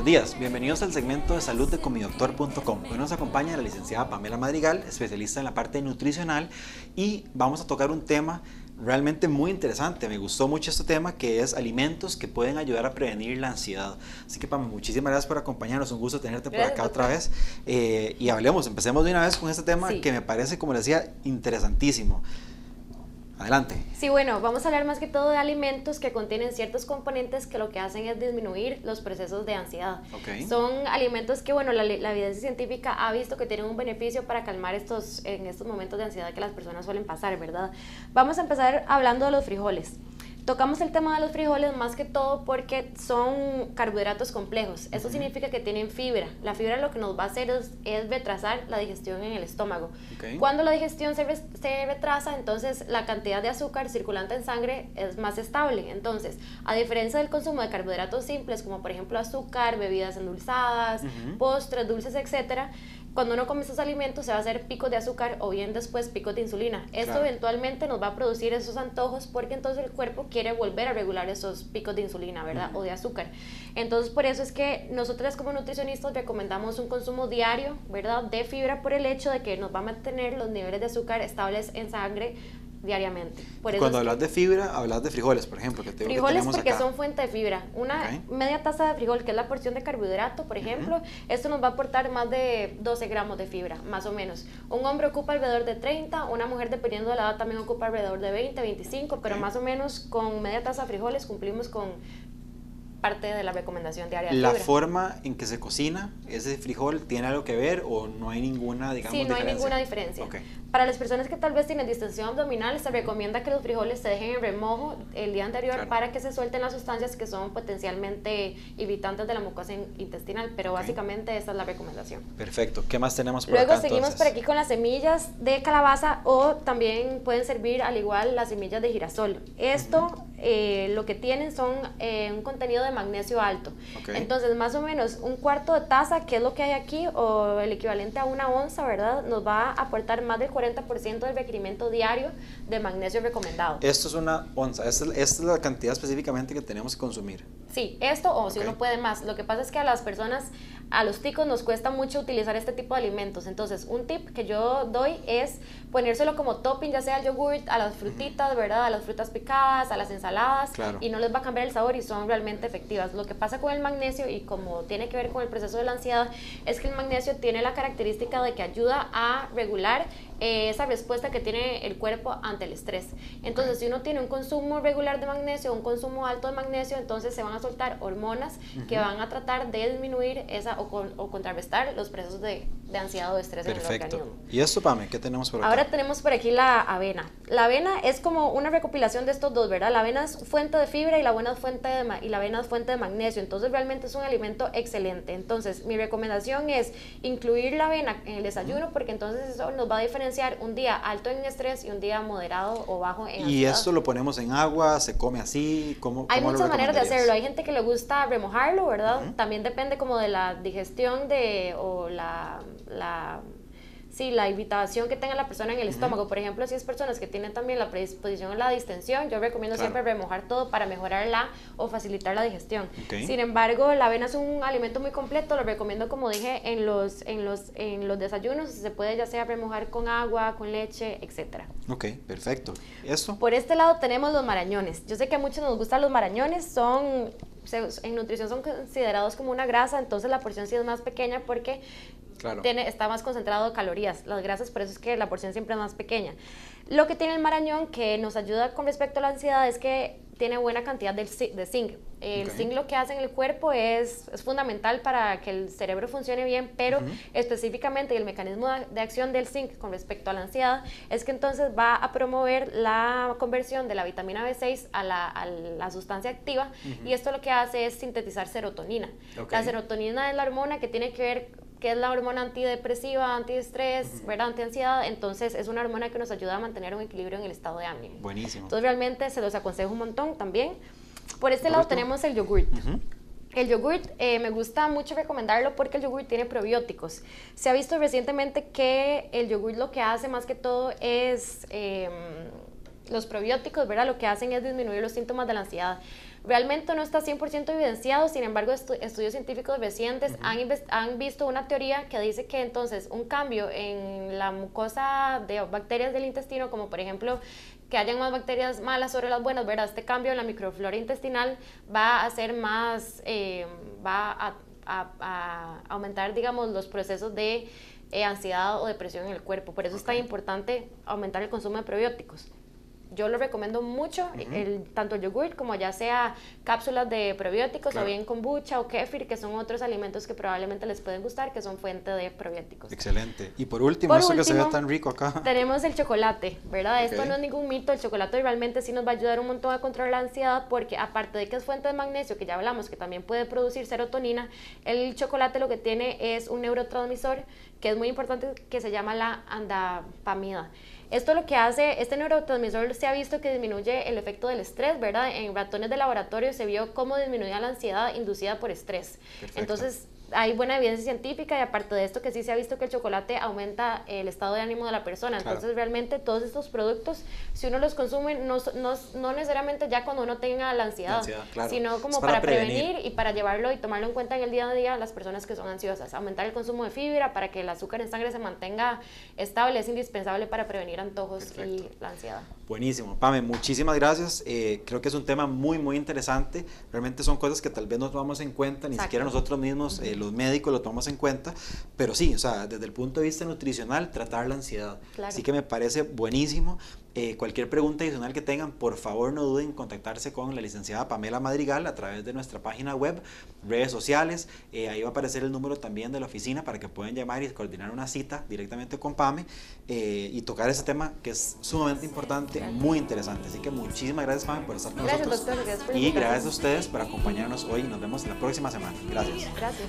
Buenos días, bienvenidos al segmento de salud de comidoctor.com. Hoy nos acompaña la licenciada Pamela Madrigal, especialista en la parte nutricional, y vamos a tocar un tema realmente muy interesante. Me gustó mucho este tema, que es alimentos que pueden ayudar a prevenir la ansiedad. Así que Pam, muchísimas gracias por acompañarnos, un gusto tenerte por acá otra vez. Y empecemos de una vez con este tema que me parece, como les decía, interesantísimo. Adelante. Sí, bueno, vamos a hablar más que todo de alimentos que contienen ciertos componentes que lo que hacen es disminuir los procesos de ansiedad. Okay. Son alimentos que, bueno, la evidencia científica ha visto que tienen un beneficio para calmar en estos momentos de ansiedad que las personas suelen pasar, ¿verdad? Vamos a empezar hablando de los frijoles. Tocamos el tema de los frijoles más que todo porque son carbohidratos complejos. Eso significa que tienen fibra. La fibra lo que nos va a hacer es retrasar la digestión en el estómago. Okay. Cuando la digestión se retrasa, entonces la cantidad de azúcar circulante en sangre es más estable. Entonces, a diferencia del consumo de carbohidratos simples, como por ejemplo azúcar, bebidas endulzadas, postres, dulces, etcétera, cuando uno come esos alimentos se va a hacer picos de azúcar o bien después picos de insulina. Esto eventualmente nos va a producir esos antojos porque entonces el cuerpo quiere volver a regular esos picos de insulina, ¿verdad? O de azúcar. Entonces por eso es que nosotras como nutricionistas recomendamos un consumo diario, ¿verdad? De fibra por el hecho de que nos va a mantener los niveles de azúcar estables en sangre diariamente. Por Cuando hablas de fibra, hablas de frijoles, por ejemplo. Frijoles porque son fuente de fibra. Una media taza de frijol, que es la porción de carbohidrato, por ejemplo, esto nos va a aportar más de 12 gramos de fibra, más o menos. Un hombre ocupa alrededor de 30, una mujer dependiendo de la edad también ocupa alrededor de 20, 25, pero más o menos con media taza de frijoles cumplimos con parte de la recomendación diaria de fibra. ¿La forma en que se cocina ese frijol tiene algo que ver o no hay ninguna, digamos, diferencia? Sí, no hay ninguna diferencia. Para las personas que tal vez tienen distensión abdominal, se recomienda que los frijoles se dejen en remojo el día anterior para que se suelten las sustancias que son potencialmente irritantes de la mucosa intestinal, pero básicamente esa es la recomendación. Perfecto. ¿Qué más tenemos por Luego acá? Seguimos por aquí con las semillas de calabaza o también pueden servir al igual las semillas de girasol. Esto lo que tienen son un contenido de magnesio alto. Entonces más o menos un cuarto de taza, que es lo que hay aquí, o el equivalente a una onza, ¿verdad? Nos va a aportar más del 40% del requerimiento diario de magnesio recomendado. Esto es una onza, esta es la cantidad específicamente que tenemos que consumir. Sí, esto o si uno puede más. Lo que pasa es que a las personas, a los ticos nos cuesta mucho utilizar este tipo de alimentos. Entonces, un tip que yo doy es ponérselo como topping, ya sea al yogurt, a las frutitas, ¿verdad? A las frutas picadas, a las ensaladas, y no les va a cambiar el sabor y son realmente efectivas. Lo que pasa con el magnesio, y como tiene que ver con el proceso de la ansiedad, es que el magnesio tiene la característica de que ayuda a regular esa respuesta que tiene el cuerpo ante el estrés. Entonces, si uno tiene un consumo regular de magnesio, un consumo alto de magnesio, entonces se van a soltar hormonas que van a tratar de disminuir esa o contrarrestar los procesos de ansiedad o de estrés en el organismo. ¿Y esto, Pame, qué tenemos por acá? Ahora tenemos por aquí la avena. La avena es como una recopilación de estos dos, ¿verdad? La avena es fuente de fibra y la avena es fuente de magnesio. Entonces, realmente es un alimento excelente. Entonces, mi recomendación es incluir la avena en el desayuno porque entonces eso nos va a diferenciar un día alto en estrés y un día moderado o bajo en ansiedad. ¿Y esto lo ponemos en agua? ¿Se come así? Hay muchas maneras de hacerlo. Hay gente que le gusta remojarlo, ¿verdad? También depende como de la digestión o la irritación que tenga la persona en el estómago. Por ejemplo, si es personas que tienen también la predisposición a la distensión, yo recomiendo siempre remojar todo para mejorar o facilitar la digestión. Sin embargo, la avena es un alimento muy completo, lo recomiendo, como dije, en los desayunos. Se puede ya sea remojar con agua, con leche, etcétera. Ok, perfecto. ¿Esto? Por este lado tenemos los marañones. Yo sé que a muchos nos gustan los marañones, en nutrición son considerados como una grasa, entonces la porción sí es más pequeña porque está más concentrado de calorías. Las grasas, por eso es que la porción siempre es más pequeña. Lo que tiene el marañón que nos ayuda con respecto a la ansiedad es que tiene buena cantidad de zinc. El zinc lo que hace en el cuerpo es fundamental para que el cerebro funcione bien, pero específicamente el mecanismo de acción del zinc con respecto a la ansiedad es que entonces va a promover la conversión de la vitamina B6 a la sustancia activa, y esto lo que hace es sintetizar serotonina. La serotonina es la hormona que tiene que ver, que es la hormona antidepresiva, antiestrés, ¿verdad? Antiansiedad. Entonces es una hormona que nos ayuda a mantener un equilibrio en el estado de ánimo. Buenísimo. Entonces realmente se los aconsejo un montón también. Por este lado tenemos el yogurt. El yogurt me gusta mucho recomendarlo porque el yogurt tiene probióticos. Se ha visto recientemente que el yogurt lo que hace más que todo es los probióticos, ¿verdad? Lo que hacen es disminuir los síntomas de la ansiedad. Realmente no está 100% evidenciado, sin embargo, estudios científicos recientes han visto una teoría que dice que entonces un cambio en la mucosa de bacterias del intestino, como por ejemplo que hayan más bacterias malas sobre las buenas, ¿verdad? Este cambio en la microflora intestinal va a hacer más, va a aumentar, digamos, los procesos de ansiedad o depresión en el cuerpo. Por eso es tan importante aumentar el consumo de probióticos. Yo lo recomiendo mucho, tanto el yogur como ya sea cápsulas de probióticos, o bien kombucha o kéfir, que son otros alimentos que probablemente les pueden gustar, que son fuente de probióticos. Excelente. Y por último, eso que se ve tan rico acá. Tenemos el chocolate, ¿verdad? Esto no es ningún mito, el chocolate realmente sí nos va a ayudar un montón a controlar la ansiedad, porque aparte de que es fuente de magnesio, que ya hablamos, que también puede producir serotonina, el chocolate lo que tiene es un neurotransmisor que es muy importante, que se llama la andapamida. Esto lo que hace, este neurotransmisor se ha visto que disminuye el efecto del estrés, ¿verdad? En ratones de laboratorio se vio cómo disminuía la ansiedad inducida por estrés. Perfecto. Entonces, hay buena evidencia científica y aparte de esto que sí se ha visto que el chocolate aumenta el estado de ánimo de la persona. Entonces, realmente todos estos productos, si uno los consume, no necesariamente ya cuando uno tenga la ansiedad, sino como para prevenir y para llevarlo y tomarlo en cuenta en el día a día las personas que son ansiosas. Aumentar el consumo de fibra para que el azúcar en sangre se mantenga estable es indispensable para prevenir antojos y la ansiedad. Buenísimo. Pame, muchísimas gracias. Creo que es un tema muy, muy interesante. Realmente son cosas que tal vez no tomamos en cuenta, ni siquiera nosotros mismos, los médicos lo tomamos en cuenta, pero sí, o sea, desde el punto de vista nutricional, tratar la ansiedad. Así que me parece buenísimo. Cualquier pregunta adicional que tengan, por favor no duden en contactarse con la licenciada Pamela Madrigal a través de nuestra página web, redes sociales, ahí va a aparecer el número también de la oficina para que puedan llamar y coordinar una cita directamente con Pame y tocar ese tema que es sumamente importante, muy interesante. Así que muchísimas gracias, Pame, por estar con nosotros. Doctor, gracias por y gracias a ustedes por acompañarnos hoy. Nos vemos la próxima semana. Gracias. Gracias.